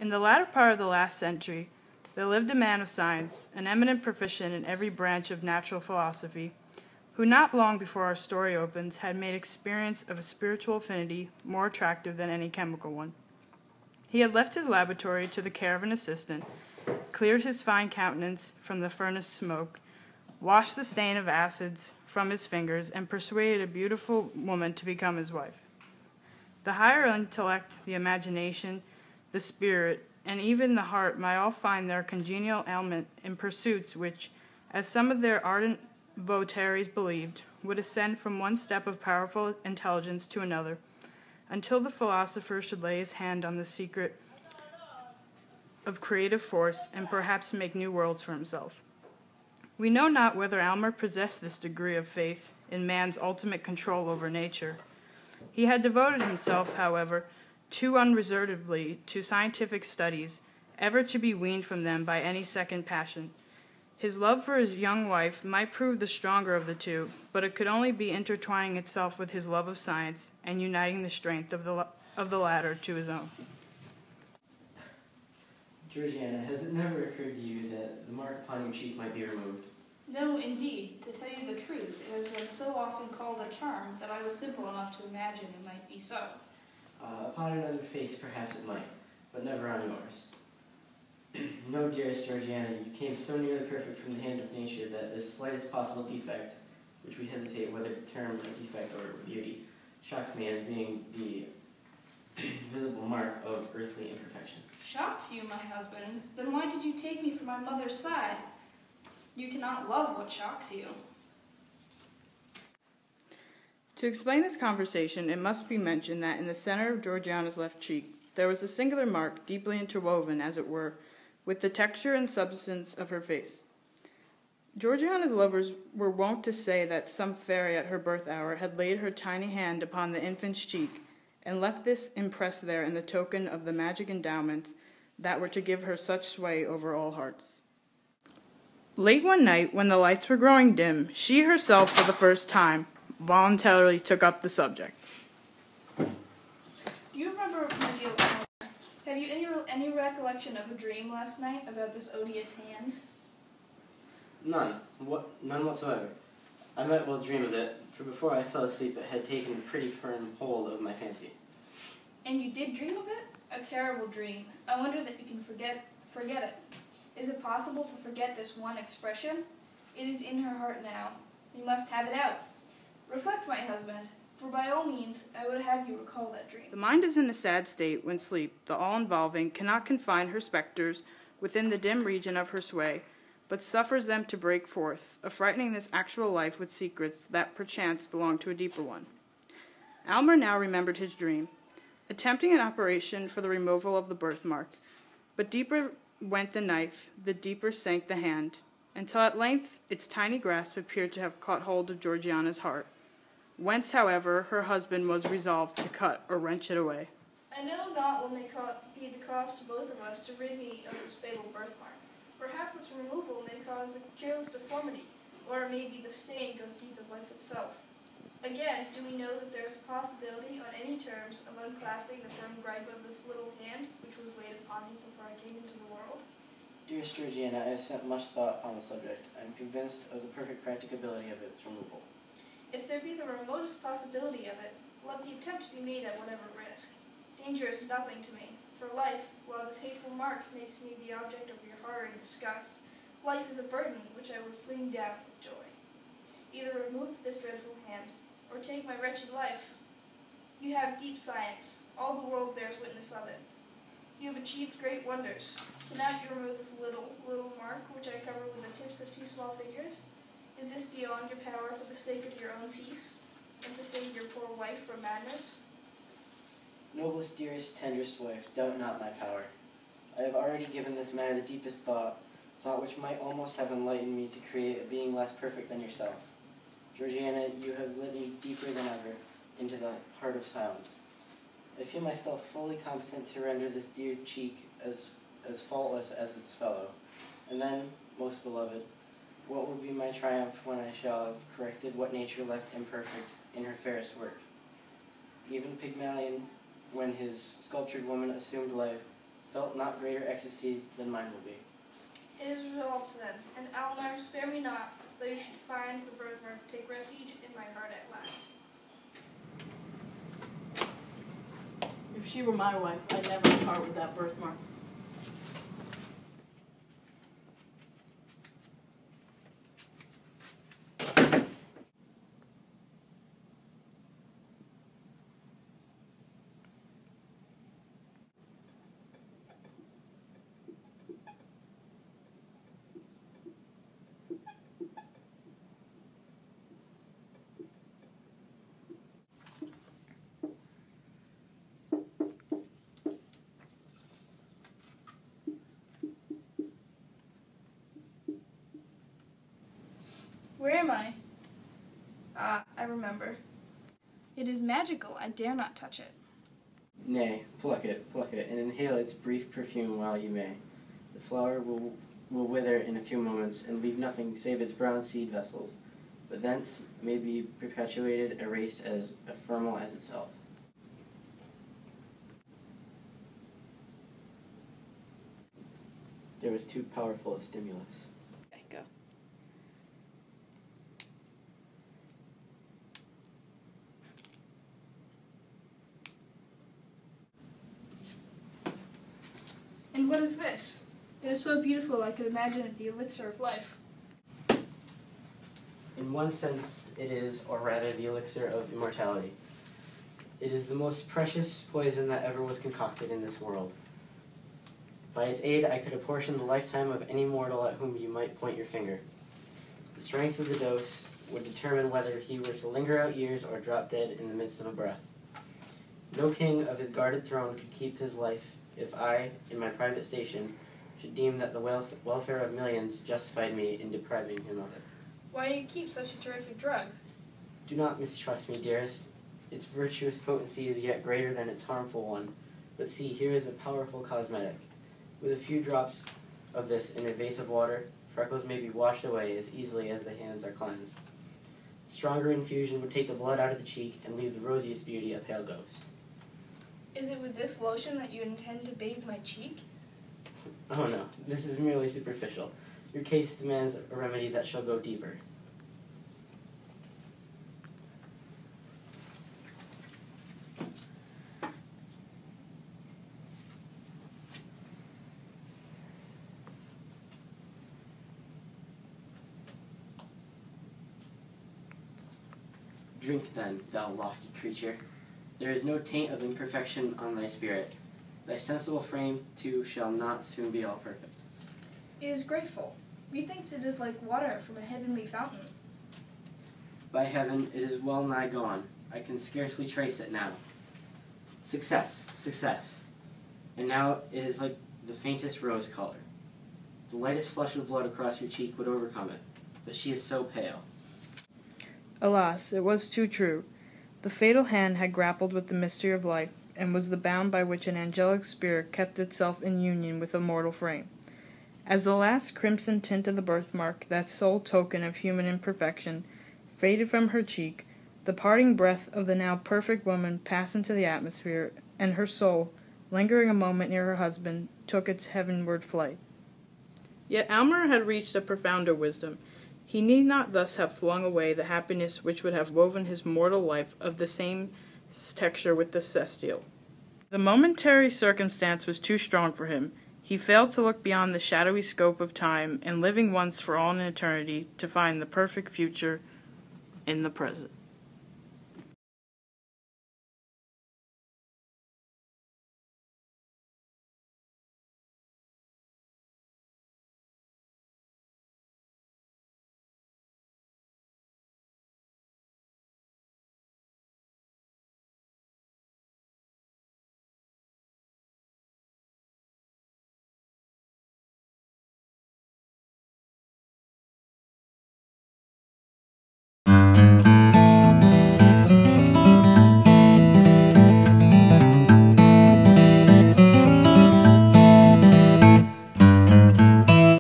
In the latter part of the last century, there lived a man of science, an eminent proficient in every branch of natural philosophy, who not long before our story opens had made experience of a spiritual affinity more attractive than any chemical one. He had left his laboratory to the care of an assistant, cleared his fine countenance from the furnace smoke, washed the stain of acids from his fingers, and persuaded a beautiful woman to become his wife. The higher intellect, the imagination, the spirit, and even the heart might all find their congenial element in pursuits which, as some of their ardent votaries believed, would ascend from one step of powerful intelligence to another, until the philosopher should lay his hand on the secret of creative force and perhaps make new worlds for himself. We know not whether Aylmer possessed this degree of faith in man's ultimate control over nature. He had devoted himself, however, too unreservedly to scientific studies, ever to be weaned from them by any second passion. His love for his young wife might prove the stronger of the two, but it could only be intertwining itself with his love of science and uniting the strength of the latter to his own. Georgiana, has it never occurred to you that the mark upon your cheek might be removed? No, indeed. To tell you the truth, it has been so often called a charm that I was simple enough to imagine it might be so. Upon another face, perhaps it might, but never on yours. No, dearest Georgiana, you came so nearly perfect from the hand of nature that the slightest possible defect, which we hesitate whether to term a defect or beauty, shocks me as being the visible mark of earthly imperfection. Shocks you, my husband? Then why did you take me from my mother's side? You cannot love what shocks you. To explain this conversation, it must be mentioned that in the center of Georgiana's left cheek, there was a singular mark deeply interwoven, as it were, with the texture and substance of her face. Georgiana's lovers were wont to say that some fairy at her birth hour had laid her tiny hand upon the infant's cheek and left this impressed there in the token of the magic endowments that were to give her such sway over all hearts. Late one night, when the lights were growing dim, she herself, for the first time, voluntarily took up the subject. Do you remember my deal? Have you any recollection of a dream last night about this odious hand? None. None whatsoever. I might well dream of it, for before I fell asleep it had taken pretty firm hold of my fancy. And you did dream of it? A terrible dream. I wonder that you can forget it. Is it possible to forget this one expression? It is in her heart now. You must have it out. Reflect, my husband, for by all means I would have you recall that dream. The mind is in a sad state when sleep, the all-involving, cannot confine her spectres within the dim region of her sway, but suffers them to break forth, affrightening this actual life with secrets that perchance belong to a deeper one. Aylmer now remembered his dream, attempting an operation for the removal of the birthmark, but deeper went the knife, the deeper sank the hand, until at length its tiny grasp appeared to have caught hold of Georgiana's heart, whence, however, her husband was resolved to cut or wrench it away. I know not what may be the cost to both of us to rid me of this fatal birthmark. Perhaps its removal may cause the careless deformity, or it may be the stain goes deep as life itself. Again, do we know that there is a possibility on any terms of unclasping the firm gripe of this little hand which was laid upon me before I came into the world? Dearest Georgiana, I have spent much thought upon the subject. I am convinced of the perfect practicability of its removal. If there be the remotest possibility of it, let the attempt be made at whatever risk. Danger is nothing to me. For life, while this hateful mark makes me the object of your horror and disgust, life is a burden which I would fling down with joy. Either remove this dreadful hand, or take my wretched life. You have deep science. All the world bears witness of it. You have achieved great wonders. Cannot you remove this little mark which I cover with the tips of two small fingers? Is this beyond your power for the sake of your own peace, and to save your poor wife from madness? Noblest, dearest, tenderest wife, doubt not my power. I have already given this matter the deepest thought which might almost have enlightened me to create a being less perfect than yourself. Georgiana, you have led me deeper than ever into the heart of silence. I feel myself fully competent to render this dear cheek as faultless as its fellow. And then, most beloved, what will be my triumph when I shall have corrected what nature left imperfect in her fairest work? Even Pygmalion, when his sculptured woman assumed life, felt not greater ecstasy than mine will be. It is resolved then, and Almar, spare me not, though you should find the birthmark, take refuge in my heart at last. If she were my wife, I'd never part with that birthmark. Where am I? Ah, I remember. It is magical, I dare not touch it. Nay, pluck it, and inhale its brief perfume while you may. The flower will wither in a few moments, and leave nothing save its brown seed vessels, but thence may be perpetuated a race as ephemeral as itself. There was too powerful a stimulus. Okay, go. And what is this? It is so beautiful I could imagine it the elixir of life. In one sense, it is, or rather, the elixir of immortality. It is the most precious poison that ever was concocted in this world. By its aid, I could apportion the lifetime of any mortal at whom you might point your finger. The strength of the dose would determine whether he were to linger out years or drop dead in the midst of a breath. No king of his guarded throne could keep his life if I, in my private station, should deem that the welfare of millions justified me in depriving him of it. Why do you keep such a terrific drug? Do not mistrust me, dearest. Its virtuous potency is yet greater than its harmful one. But see, here is a powerful cosmetic. With a few drops of this in a vase of water, freckles may be washed away as easily as the hands are cleansed. Stronger infusion would take the blood out of the cheek and leave the rosiest beauty a pale ghost. Is it with this lotion that you intend to bathe my cheek? Oh no, this is merely superficial. Your case demands a remedy that shall go deeper. Drink then, thou lofty creature. There is no taint of imperfection on thy spirit. Thy sensible frame, too, shall not soon be all perfect. It is grateful. Methinks it is like water from a heavenly fountain. By heaven, it is well nigh gone. I can scarcely trace it now. Success, success. And now it is like the faintest rose color. The lightest flush of blood across your cheek would overcome it, but she is so pale. Alas, it was too true. The fatal hand had grappled with the mystery of life, and was the bound by which an angelic spirit kept itself in union with a mortal frame. As the last crimson tint of the birthmark, that sole token of human imperfection, faded from her cheek, the parting breath of the now perfect woman passed into the atmosphere, and her soul, lingering a moment near her husband, took its heavenward flight. Yet Almer had reached a profounder wisdom. He need not thus have flung away the happiness which would have woven his mortal life of the same texture with the celestial. The momentary circumstance was too strong for him. He failed to look beyond the shadowy scope of time and living once for all in eternity to find the perfect future in the present.